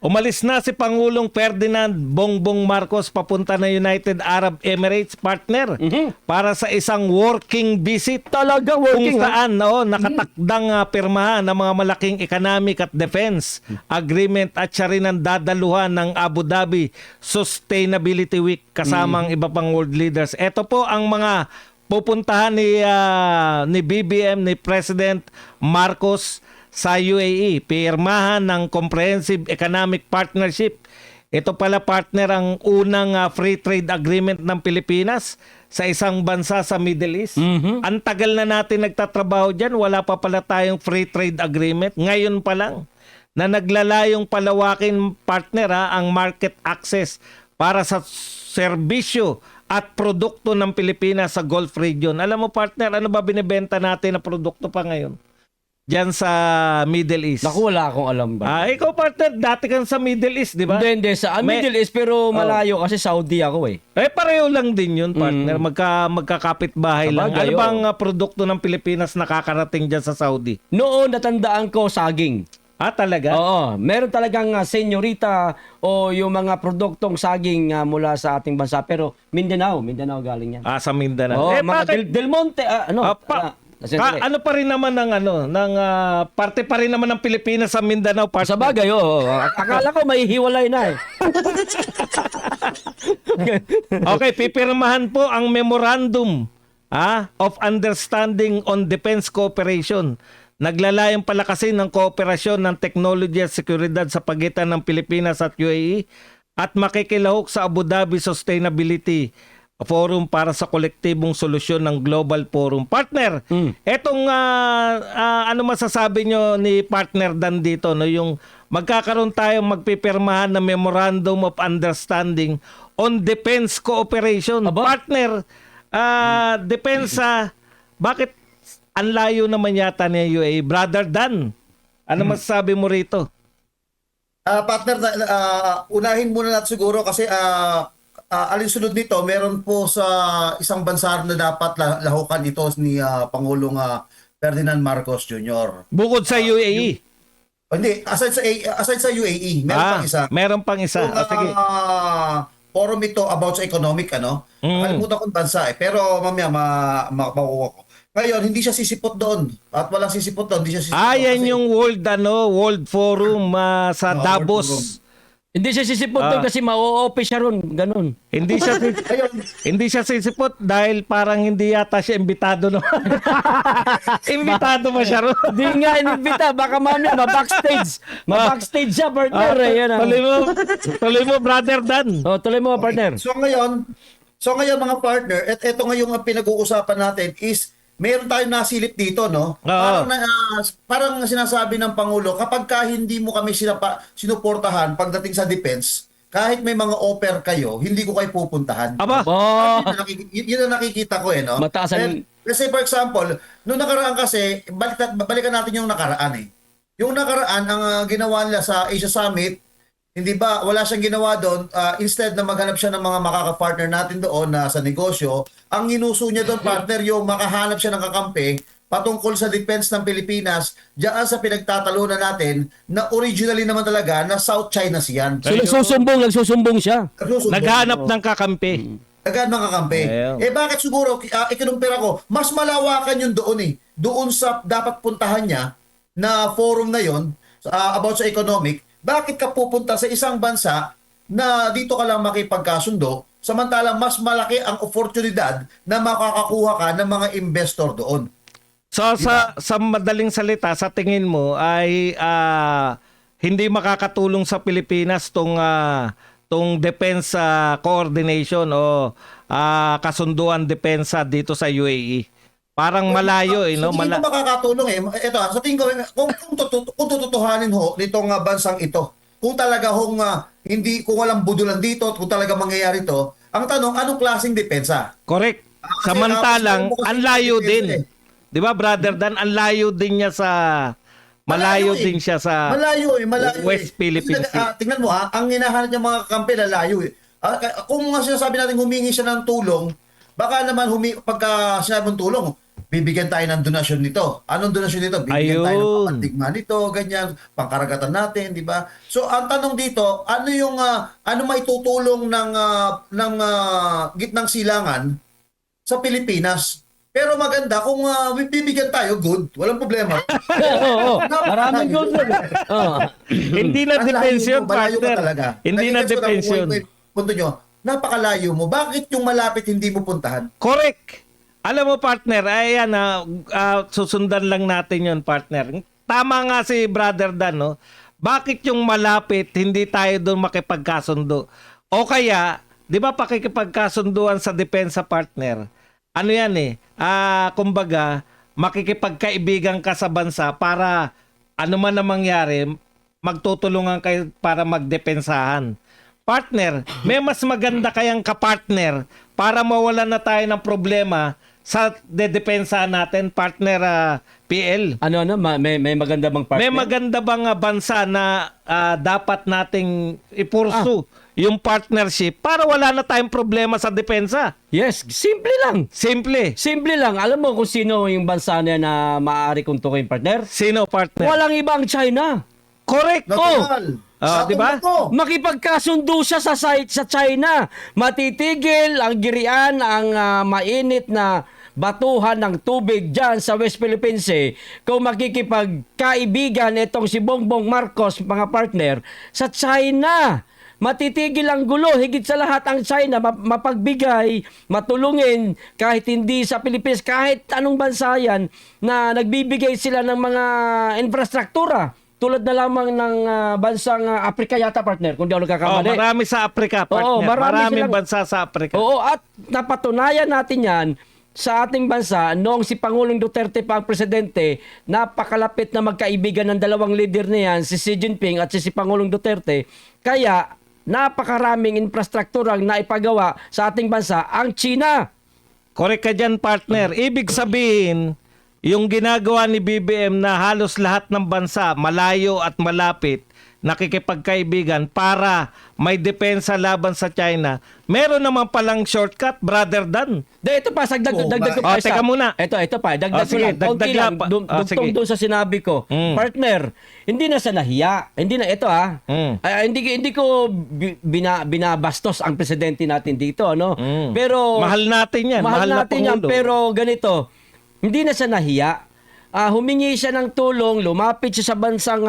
Umalis na si Pangulong Ferdinand Bongbong Marcos papunta na United Arab Emirates, partner, para sa isang working visit. Talaga Kung working, saan nakatakdang pirmahan ng mga malaking economic at defense agreement at siya rin ang dadaluhan ng Abu Dhabi Sustainability Week kasamang iba pang world leaders. Ito po ang mga pupuntahan ni BBM, ni President Marcos sa UAE. Pirmahan ng Comprehensive Economic Partnership. Ito pala, partner, ang unang free trade agreement ng Pilipinas sa isang bansa sa Middle East. Ang tagal na natin nagtatrabaho dyan, wala pa pala tayong free trade agreement. Ngayon pa lang na naglalayong palawakin, partner, ang market access para sa serbisyo at produkto ng Pilipinas sa Gulf region. Alam mo, partner, ano ba binibenta natin na produkto pa ngayon diyan sa Middle East? Naku, wala akong alam ba. Ikaw, partner, dati kang sa Middle East, di ba? Hindi. Sa Middle East, pero malayo kasi Saudi ako eh. Pareho lang din yun, partner. Magkakapit-bahay lang. Sabagay, Ano bang produkto ng Pilipinas nakakarating dyan sa Saudi? Noon, natandaan ko saging. Talaga? Oo, meron talagang senyorita o yung mga produktong saging mula sa ating bansa. Pero Mindanao galing yan. Sa Mindanao. Oo, mga bakit? Del Monte, Ano pa rin naman ng parte pa rin naman ng Pilipinas sa Mindanao, partner. Sa bagay, oo. Akala ko may hiwalay na eh. Okay, pipirmahan po ang Memorandum of Understanding on Defense Cooperation. Naglalayong palakasin ng kooperasyon ng teknolohiya at seguridad sa pagitan ng Pilipinas at UAE at makikilahok sa Abu Dhabi Sustainability Forum para sa kolektibong solusyon ng Global Forum. Partner, etong ano masasabi nyo ni Partner Dan dito, no? Yung magkakaroon tayong magpipirmahan ng Memorandum of Understanding on Defense Cooperation. Partner, depensa, bakit ang layo naman yata ni UAE? Brother Dan, ano masasabi mo rito? Partner, unahin muna natin siguro kasi alinsunod nito, meron po sa isang bansa na dapat lahukan ito ni Pangulong Ferdinand Marcos Jr. Bukod sa UAE? Hindi, aside sa UAE, meron pang isa. Meron pang isa. Sige. Forum ito about sa economic, Kalimutan ko yung bansa eh. Pero mamaya makukuha ko. Ngayon, hindi siya sisipot doon. At walang sisipot doon, hindi siya sisipot. Yan yung World Forum sa Davos. World Forum. Hindi siya sisipot doon kasi ma-o-OP siya ron. Ganun. Hindi siya sisipot dahil parang hindi yata siya imbitado naman. Imbitado ba siya ron? Hindi nga inimbita. Baka mamaya ma-backstage. Ma-backstage siya, partner. Tuloy mo, Brother Dan. Tuloy mo, partner. So ngayon mga partner, at ito ngayong ang pinag-uusapan natin is meron tayong nasilip dito, no? Parang sinasabi ng Pangulo, kapag hindi mo kami sinuportahan pagdating sa defense, kahit may mga offer kayo, hindi ko kayo pupuntahan. Aba? Yun ang nakikita ko no? Mataas ang... Kasi for example, noong nakaraan kasi, balikan natin yung nakaraan eh. Yung nakaraan, ang ginawa nila sa Asia Summit, hindi ba, wala siyang ginawa doon, instead na maghanap siya ng mga makaka-partner natin doon na sa negosyo, ang ginuso niya doon, partner, yung makahanap siya ng kakampi patungkol sa defense ng Pilipinas diyan sa pinagtatalunan natin na originally naman talaga na South China Sea. So nagsusumbong siya. Naghanap ng kakampi. Naghanap ng kakampi. Bakit siguro, ikinumpira ko, mas malawakan yun doon eh. Doon sa dapat puntahan niya na forum na yon about sa economic. Bakit ka pupunta sa isang bansa na dito ka lang makipagkasundo, samantalang mas malaki ang oportunidad na makakakuha ka ng mga investor doon? So sa madaling salita, sa tingin mo ay hindi makakatulong sa Pilipinas tong defense coordination o kasunduan depensa dito sa UAE. Parang malayo no? Hindi ito makakatulong Ito, sa tingin ko, kung tututuhanin nitong bansang ito, kung talaga kung walang budulan dito, kung talaga mangyayari ito, ang tanong, anong klaseng depensa? Correct. Samantalang, ang layo din. Di ba, Brother Dan? Ang layo din niya sa... Malayo din siya sa West Philippines. Tingnan mo ang hinahanap niya mga kampi na layo Kung nga sinasabi natin humingi siya ng tulong, baka naman pagka sinabi ng tulong, bibigyan tayo ng donasyon nito. Anong donasyon nito? Bibigyan tayo ng Ayun. papandigma nito, ganyan, pangkaragatan natin, di ba? So ang tanong dito, ano yung ano maitutulong ng gitnang silangan sa Pilipinas? Pero maganda kung bibigyan tayo, good, walang problema. Oo, maraming gold doon. Oo. Hindi na Ang defense layo yun, mo, malayo ka partner. talaga. Hindi na Nagigets ko defense kung yun. punto nyo, napakalayo mo. Bakit yung malapit hindi mo puntahan? Correct. Alam mo, partner, ayan, susundan lang natin yon, partner. Tama nga si Brother Dan, no? Bakit yung malapit, hindi tayo doon makipagkasundo? O kaya, di ba pakikipagkasunduan sa depensa, partner? Ano yan eh? Kumbaga, makikipagkaibigan ka sa bansa para ano man ang mangyari, magtutulungan kayo para magdepensahan. Partner, may mas maganda kayang kapartner para mawalan na tayo ng problema sa dedepensa natin, partner PL. May maganda bang partner? May maganda bang bansa na dapat nating ipursu yung partnership para wala na tayong problema sa depensa? Yes, simple lang. Simple. Simple lang. Alam mo kung sino yung bansa na maaari kong tukoy partner? Sino, partner? Walang ibang China. Correct. Natural. Di ba? Makipagkasundo siya sa China. Matitigil ang girian, ang mainit na batuhan ng tubig dyan sa West Philippines Sea kung makikipagkaibigan itong si Bongbong Marcos, mga partner, sa China. Matitigil ang gulo, higit sa lahat ang China mapagbigay, matulungin kahit hindi sa Pilipinas, kahit anong bansa yan na nagbibigay sila ng mga infrastruktura. Tulad na lamang ng bansang Afrika yata, partner, kung di ako nagkakamali. Marami sa Afrika, partner. Oo, Maraming silang- bansa sa Afrika. Oo, at napatunayan natin yan sa ating bansa noong si Pangulong Duterte pa ang presidente, napakalapit na magkaibigan ng dalawang leader na yan, si Xi Jinping at si Pangulong Duterte. Kaya, napakaraming infrastrukturang naipagawa sa ating bansa ang China. Correct ka dyan, partner. Ibig sabihin, yung ginagawa ni BBM na halos lahat ng bansa, malayo at malapit, nakikipagkaibigan para may depensa laban sa China, meron naman palang shortcut, Brother Dan. Ito pa, dagdag ko pa isa. teka muna. Ito pa, dagdag ko sige, lang. Konti dagdag lang, lang pa. dugtong Sige. doon sa sinabi ko. Partner, hindi na sa nahiya. Hindi na, ito hindi ko binabastos ang presidente natin dito, ano? Pero, Mahal natin yan. mahal na natin yan, Pangulo. pero ganito, hindi na sa nahiya. Humingi siya ng tulong, lumapit siya sa bansang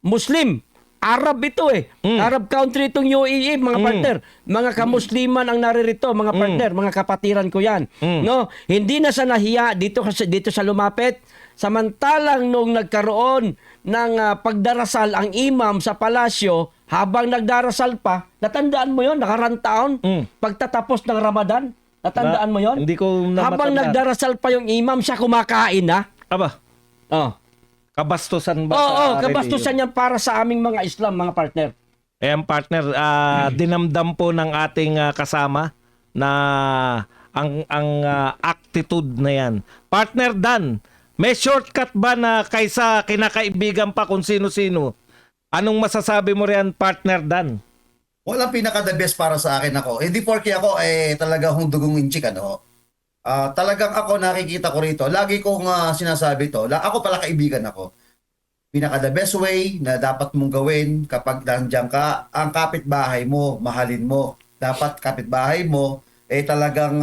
Muslim. Arab ito Arab country itong UAE, mga partner. Mga kamusliman ang naririto, mga partner, mga kapatiran ko yan. No? Hindi na sa nahiya dito sa lumapit. Samantalang nung nagkaroon ng pagdarasal ang imam sa palasyo, habang nagdarasal pa, natandaan mo yon, nakarang taon, pagtatapos ng Ramadan, natandaan mo yon? Hindi ko na Habang matandaan. nagdarasal pa yung imam, siya kumakain na. Aba, Oh. kabastusan ba Oo, sa kabastusan yan para sa aming mga Islam, mga partner. Ayan, partner, dinamdam po ng ating kasama na ang attitude na yan. Partner Dan, may shortcut ba na kaysa kinakaibigan pa kung sino-sino? Anong masasabi mo riyan, partner Dan? Walang pinaka-the best para sa akin ako. Hindi porke ako talaga hong dugong inchik, ano. Talagang ako nakikita ko rito. Lagi kong sinasabi to. Ako pala kaibigan ako. Pinaka-the best way na dapat mong gawin kapag nandiyan ka, ang kapitbahay mo, mahalin mo. Dapat kapitbahay mo, talagang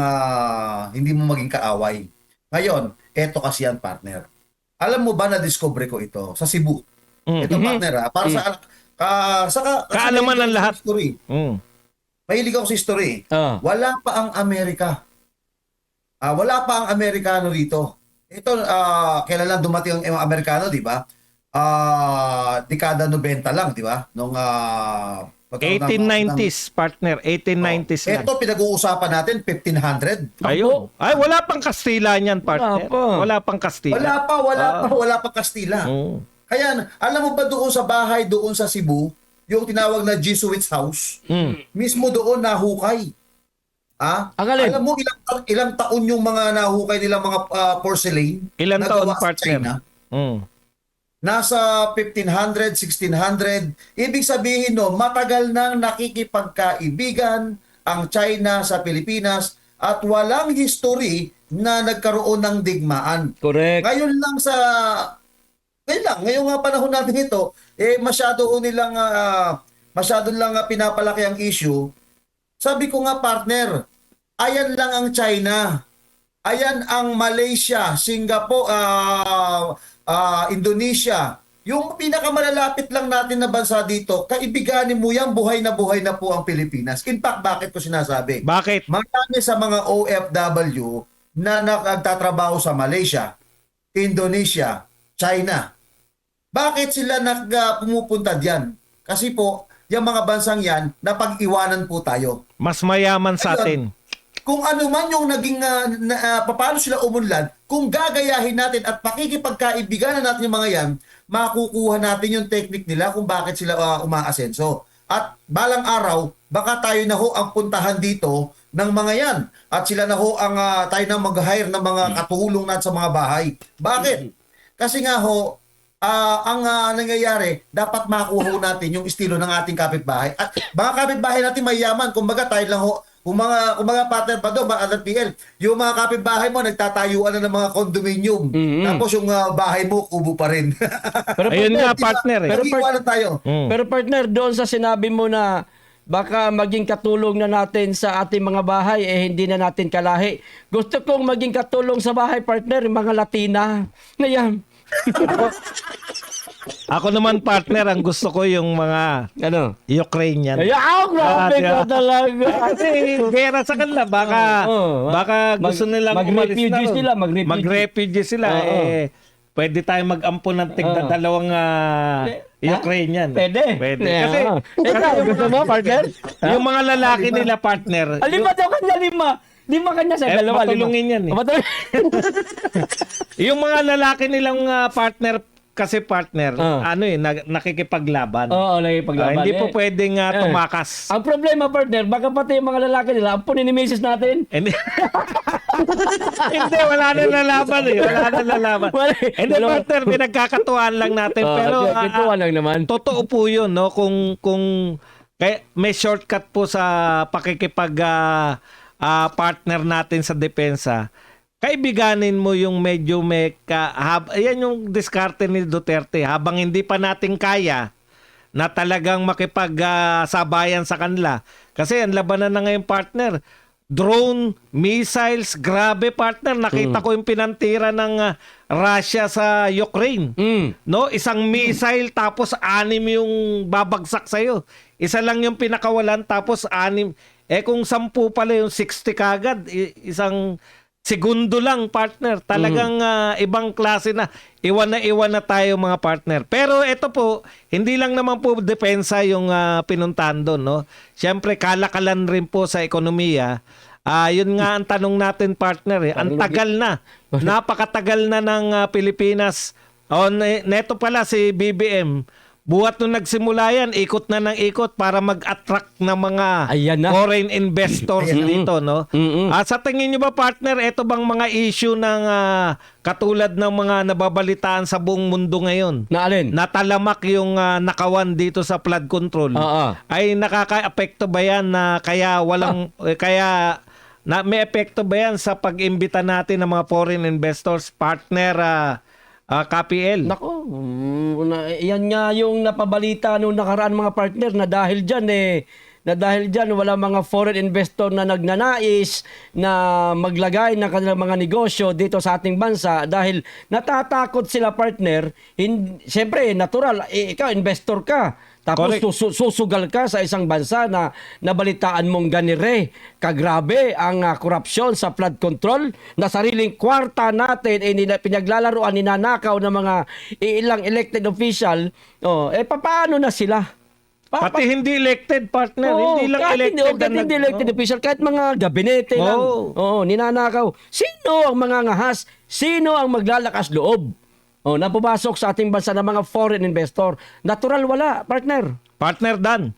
hindi mo maging kaaway. Ngayon, eto kasi yan, partner. Alam mo ba na-discover ko ito sa Cebu? Ito, partner, para sa Kaalaman ng lahat. History. Mahilig ako sa history. Wala pa ang Amerika. Wala pa ang Amerikano rito. Ito, kailan lang dumating ang Amerikano, di ba? Dekada 90 lang, di ba? Nung 1890s, partner. 1890s lang. Ito, pinag-uusapan natin, 1500. Ayun. Ay, wala pang Kastila niyan, partner. Wala pa. Wala pang Kastila. Wala pa Kastila. Kaya, alam mo ba doon sa bahay, doon sa Cebu, yung tinawag na Jesuits House, mismo doon nahukay. Ang alin? Alam mo ilang taon yung mga nahukay nilang mga porcelain? Ilang na taon, gawa sa partner? China? Mm. Nasa 1500, 1600. Ibig sabihin no, matagal nang nakikipagkaibigan ang China sa Pilipinas at walang history na nagkaroon ng digmaan. Correct. Ngayong nga panahon natin ito, masyado lang pinapalaki ang issue. Sabi ko nga, partner, ayan lang ang China. Ayan ang Malaysia, Singapore, Indonesia. Yung pinakamalalapit lang natin na bansa dito, kaibiganin mo yan, buhay na po ang Pilipinas. In fact, bakit ko sinasabi? Bakit? Marami sa mga OFW na nagtatrabaho sa Malaysia, Indonesia, China. Bakit sila pumupunta diyan? Kasi po, yung mga bansang yan, napag-iwanan po tayo. Mas mayaman sa Ayun. atin. Kung ano man yung naging, paano sila umunlad, kung gagayahin natin at pakikipagkaibiganan natin yung mga yan, makukuha natin yung technique nila kung bakit sila umaasenso. At balang araw, baka tayo na ho ang puntahan dito ng mga yan. At sila na ho ang tayo na mag-hire ng mga katulong natin sa mga bahay. Bakit? Kasi nga ho, ang nangyayari, dapat makuha ho natin yung estilo ng ating kapitbahay. At mga kapitbahay natin mayaman, kumbaga tayo lang ho, kung mga partner pa doon, mga PL, yung mga kapitbahay mo, nagtatayuan na ng mga condominium. Tapos yung bahay mo, kubo pa rin. Pero Ayun nga, Diba? partner. Eh. Nag-iwanan tayo. Pero partner, doon sa sinabi mo na baka maging katulong na natin sa ating mga bahay, hindi na natin kalahi. Gusto kong maging katulong sa bahay, partner, yung mga Latina. Ngayon. Ako naman, partner, ang gusto ko yung mga Ano? Ukrainian. Grabe ka talaga. Kasi gera sa kanila, baka gusto nilang umalis na. Mag-refugee sila, Mag-refugee sila. Pwede tayong mag-ampon ng tigda dalawang Ukrainian. Pwede. Kasi Ikaw, gusto mo, partner? yung mga lalaki nila, partner, Lima daw kanya, lima. Lima kanya sa dalawa. matulungin yan eh. Yung mga lalaki nilang partner, kasi partner, nakikipaglaban. Oo, nakikipaglaban. Hindi po pwedeng tumakas. Ang problema, partner, baka pati yung mga lalaki nila, ampunin ni misis natin. Hindi. Hindi, wala na lalaban eh. Wala na lalaban. Hindi, partner, pinagkakatuwaan lang natin. Pero kituan lang naman. totoo po yun, no? Kung kaya may shortcut po sa pakikipag partner natin sa depensa. Kaibiganin mo yung medyo yan yung diskarte ni Duterte. Habang hindi pa natin kaya na talagang makipagsabayan sa kanila. Kasi ang labanan na ngayon, partner, drone, missiles, grabe, partner. Nakita ko yung pinantira ng Russia sa Ukraine. No, isang missile tapos 6 yung babagsak sa'yo. Isa lang yung pinakawalan tapos 6. Kung 10 pala yung 60 kagad, isang segundo lang, partner. Talagang ibang klase na. Iwan na tayo, mga partner. Pero ito po, hindi lang naman po depensa yung pinuntahan doon, no? Siyempre, kalakalan rin po sa ekonomiya. Yun nga ang tanong natin, partner. Ang tagal na. Napakatagal na ng Pilipinas. Neto pala si BBM. Buhat nung nagsimula yan, ikot na ng ikot para mag-attract ng mga foreign investors dito, no? Sa tingin nyo ba, partner, ito bang mga issue ng katulad ng mga nababalitaan sa buong mundo ngayon? Na alin? Natalamak yung nakawan dito sa flood control. Ay nakaka-apekto ba yan na kaya may epekto ba yan sa pag-imbita natin ng mga foreign investors, partner, KPL? Nako, yan nga yung napabalita nung nakaraan, mga partner, na dahil dyan wala mga foreign investor na nagnanais na maglagay ng kanilang mga negosyo dito sa ating bansa dahil natatakot sila, partner. Siyempre, natural, ikaw investor ka. Tapos susugal ka sa isang bansa na nabalitaan mong ganire, kagrabe ang korupsyon sa flood control, na sariling kwarta natin pinaglalaroan, ninanakaw ng mga ilang elected official. Paano na sila? Pati hindi elected, partner. Hindi lang elected. Hindi elected official, kahit mga gabinete lang. Ninanakaw. Sino ang mga ngahas? Sino ang maglalakas loob? Napapasok sa ating bansa ng mga foreign investor. Natural wala, partner. Partner Dan.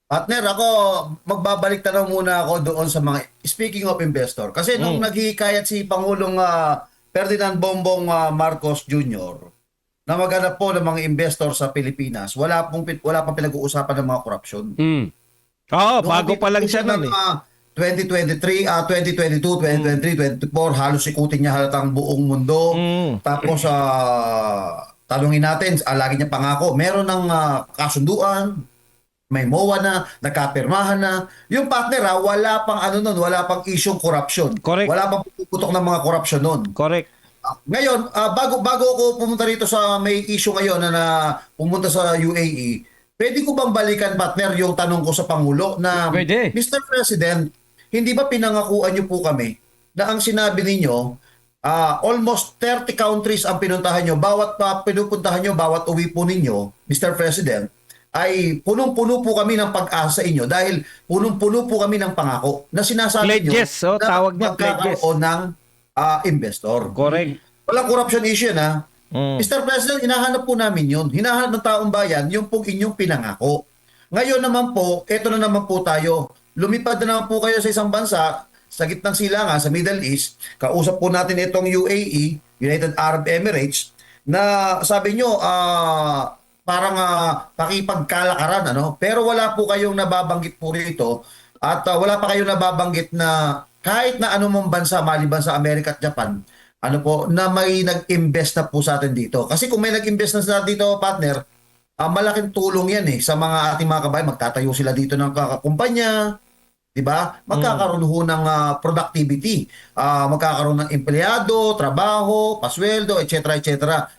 Partner, ako magbabalik tanong muna ako doon sa mga, speaking of investor. Kasi nung naghihikayat si Pangulong Ferdinand Bongbong Marcos Jr. na maghanap po ng mga investor sa Pilipinas, wala pang pinag-uusapan ng mga korupsyon. Bago pa lang siya nun eh. 2022, 2023, 2024, halos ikutin niya halatang buong mundo. Tapos, tanungin natin, lagi niya pangako, meron ng kasunduan, may MOA na, nagkapirmahan na. Yung partner, wala pang wala pang isyong corruption. Correct. Wala pang puputok ng mga corruption nun. Correct. Ngayon, bago ako pumunta rito sa may issue ngayon na pumunta sa UAE, pwede ko bang balikan, partner, yung tanong ko sa Pangulo na, Pwede. Mr. President, hindi ba pinangakuan niyo po kami na ang sinabi ninyo, almost 30 countries ang pinuntahan niyo, bawat pinupuntahan niyo, bawat uwi po ninyo, Mr. President, ay punong-puno po kami ng pag-asa inyo dahil punong-puno po kami ng pangako na sinasabi niyo Pledges, na tawag niya magkakaroon ng investor. Correct. Walang corruption issue na. Mr. President, hinahanap po namin yun. Hinahanap ng taong bayan yung pong inyong pinangako. Ngayon naman po, eto na naman po tayo. Lumipad na naman po kayo sa isang bansa, sa gitnang silangan, sa Middle East. Kausap po natin itong UAE, United Arab Emirates, na sabi nyo, parang pakipagkalakaran, pero wala po kayong nababanggit po rito at wala pa kayong nababanggit na kahit na anumang bansa maliban sa Amerika at Japan, na may nag-invest na po sa atin dito. Kasi kung may nag-invest na sa atin dito, partner, malaking tulong yan sa mga ating mga kabayan. Magtatayo sila dito ng kumpanya, di ba? Magkakaroon ho ng productivity, magkakaroon ng empleyado, trabaho, pasweldo, etc.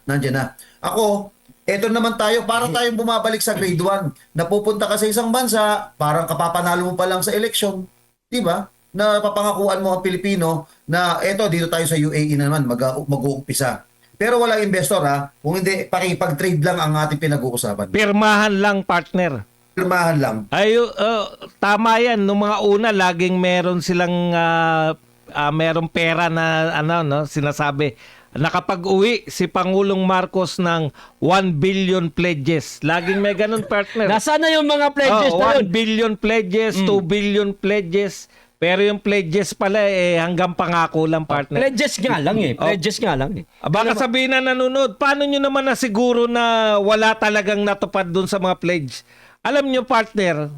Nandiyan na. Ako, eto naman tayo, parang tayong bumabalik sa grade 1. Napupunta ka sa isang bansa, parang kapapanalo mo pa lang sa eleksyon. Di ba? Na papangakuan mo ang Pilipino na eto, dito tayo sa UAE na naman, mag-uumpisa. Pero walang investor kung hindi, pakipag-trade lang ang ating pinag-uusapan. Pirmahan lang, partner. Pirmahan lang. Ay, tama yan. Nung mga una, laging meron silang merong pera na sinasabi. Nakapag-uwi si Pangulong Marcos ng 1 billion pledges. Laging may ganun, partner. Nasaan na yung mga pledges na 1 yun? billion pledges, 2 billion pledges. Pero yung pledges pala hanggang pangako lang, partner. Pledges nga lang Pledges nga lang Baka sabihin na nanonood, paano nyo naman nasiguro na wala talagang natupad dun sa mga pledge? Alam nyo, partner,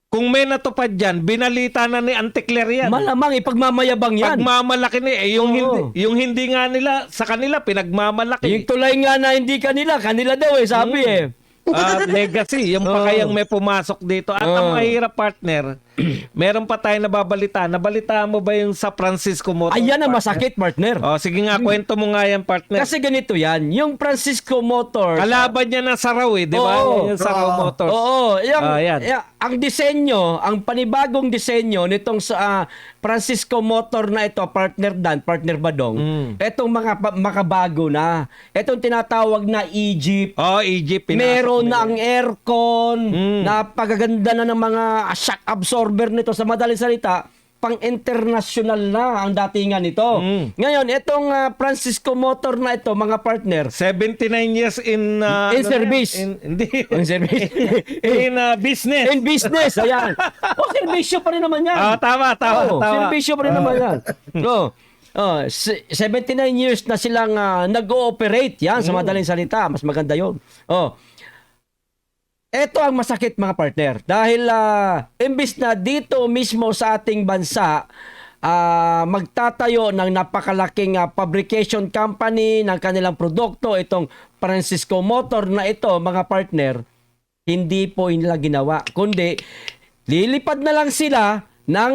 kung may natupad dyan, binalita na ni Antikler yan. Malamang ipagmamayabang yan. Pagmamalaki ni yung hindi nga nila sa kanila pinagmamalaki. Yung tulay nga na hindi kanila daw sabi Legacy, yung pakayang may pumasok dito. At ang mahirap, partner, meron pa tayo nababalita. Nabalitaan mo ba yung sa Francisco Motor? Ayan ang partner? masakit, partner. Sige nga, kwento mo nga yan, partner. Kasi ganito yan, yung Francisco Motors. Kalaban niya ng Saraw di ba? Yung Saraw Motors. Oo, yan. Ang disenyo, ang panibagong disenyo nitong sa Francisco Motor na ito, partner Dan, partner Badong, etong mga makabago na. Etong tinatawag na Egypt. Egypt. Meron na ang aircon, napakaganda na ng mga shock absorber nito. Sa madaling salita, pang-international na ang datingan nito. Ngayon, itong Francisco Motor na ito, mga partner, 79 years in service. Hindi. In service. In business. In business, ayan. Serbisyo pa rin naman yan. Tama. Serbisyo pa rin naman yan. 79 years na silang nag-ooperate yan sa madaling salita. Mas maganda yun. Ito ang masakit, mga partner. Dahil imbis na dito mismo sa ating bansa, magtatayo ng napakalaking fabrication company ng kanilang produkto, itong Francisco Motor na ito, mga partner, hindi po nila ginawa. Kundi, lilipad na lang sila ng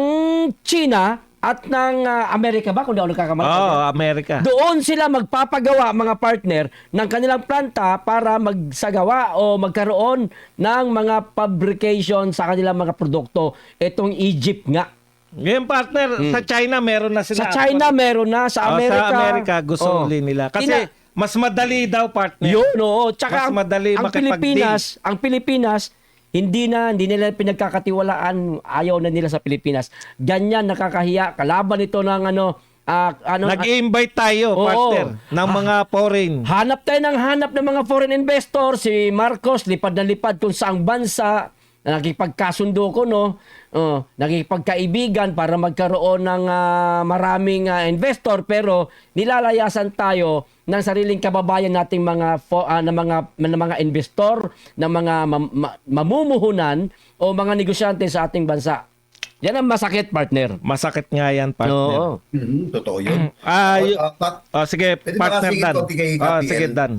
China at ng Amerika ba? Kung di ako nagkakamali. Amerika. Doon sila magpapagawa, mga partner, ng kanilang planta para magsagawa o magkaroon ng mga fabrication sa kanilang mga produkto. Itong Egypt nga. Ngayon, partner, sa China meron na sila. Sa China meron na, sa Amerika. Sa Amerika gusto nila. Kasi mas madali daw, partner. Yun, Tsaka mas madali ang Pilipinas, hindi nila pinagkakatiwalaan, ayaw na nila sa Pilipinas. Ganyan, nakakahiya. Kalaban ito ng nag-i-invite tayo, partner, ng mga foreign. Hanap ng mga foreign investor. Si Marcos, lipad na lipad kung saang bansa. Nakikipagkasundo ko, nakikipagkaibigan para magkaroon ng maraming investor, pero nilalayasan tayo ng sariling kababayan nating mga investor, ng mga mamumuhunan o mga negosyante sa ating bansa. Yan ang masakit, partner. Masakit nga yan, partner. Oo. Totoo yun. Ah, sige, Pwede ba partner kasi Dan. konti kay Sige, KPL? Dan.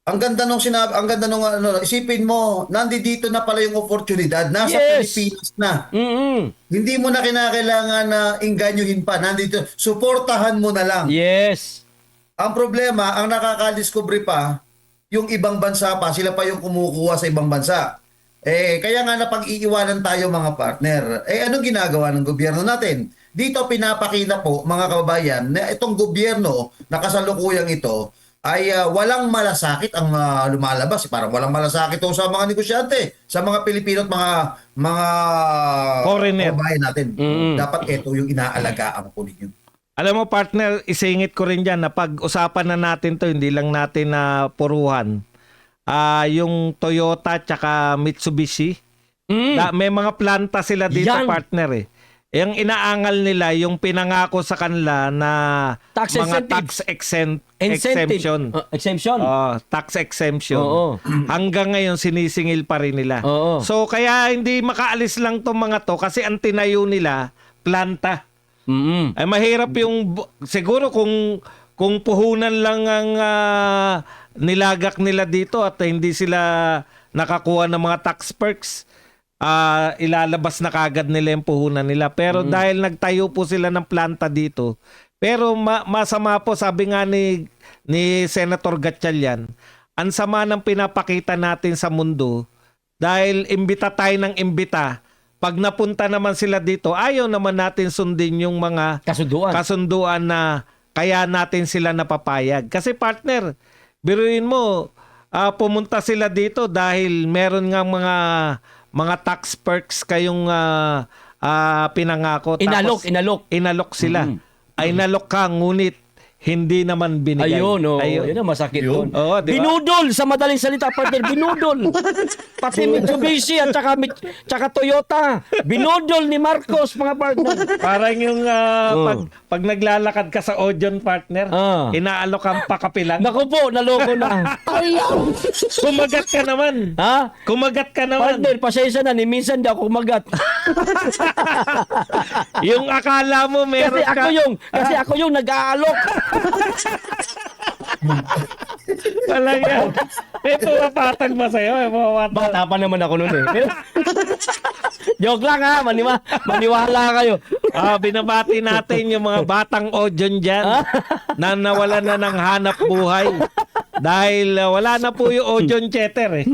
Ang ganda nung sinabi, ang ganda nung ano, isipin mo, nandito na pala yung oportunidad. Nasa Yes. Pilipinas na. Mm-mm. Hindi mo na kinakailangan na inganyuhin pa. Nandito, suportahan mo na lang. Yes. Ang problema, ang nakakadiscovery pa, yung ibang bansa pa, sila pa yung kumukuha sa ibang bansa. Kaya nga napag-iiwanan tayo mga partner. Anong ginagawa ng gobyerno natin? Dito pinapakita po mga kababayan na itong gobyerno na kasalukuyang ito ay walang malasakit ang lumalabas. Parang walang malasakit ito sa mga negosyante, sa mga Pilipino at mga Foreigner. kababayan natin. Mm. Dapat ito yung inaalagaan po ninyo. Alam mo, partner, isingit ko rin dyan na pag-usapan na natin to, hindi lang natin na puruhan. Yung Toyota tsaka Mitsubishi, may mga planta sila dito, Yan. partner eh. Yung inaangal nila, yung pinangako sa kanila na Tax mga incentive. tax exemption. Exemption. Tax exemption. Oo. Hanggang ngayon sinisingil pa rin nila. Oo. So kaya hindi makaalis lang tong mga to kasi ang tinayo nila planta. Mm-mm. Ay mahirap yung siguro kung puhunan lang ang nilagak nila dito at hindi sila nakakuha ng mga tax perks, ilalabas na kagad nila yung puhunan nila. Pero dahil nagtayo po sila ng planta dito, pero masama po, sabi nga ni Senator Gatchalian, ang sama ng pinapakita natin sa mundo dahil imbita tayo ng imbita. Pag napunta naman sila dito, ayaw naman natin sundin yung mga kasunduan na kaya natin sila napapayag. Kasi partner, biruin mo, pumunta sila dito dahil meron nga mga tax perks kayong pinangako. Tapos, inalok sila. Ay inalok ka, ngunit hindi naman binigay. Ayun, yun ang masakit doon. Oo, di ba? Binudol, sa madaling salita, partner, binudol. Pati Mitsubishi at saka Toyota, binudol ni Marcos, mga partner. Parang yung pag naglalakad ka sa Odeon, partner, inaalok ang pakapilang. Naku po, naloko na. Kumagat ka naman. Ha? Kumagat ka naman. Partner, pasensya na, ni minsan di ako kumagat. Yung akala mo meron Kasi ako yung nag-aalok. Talaga. May pumapatag ba sa'yo? May pumapatag. Bata pa naman ako noon eh. Joke lang ha, maniwala kayo. Binabati natin yung mga batang Odeon dyan na nawalan na ng hanap buhay. Dahil wala na po yung Odeon Cheddar eh.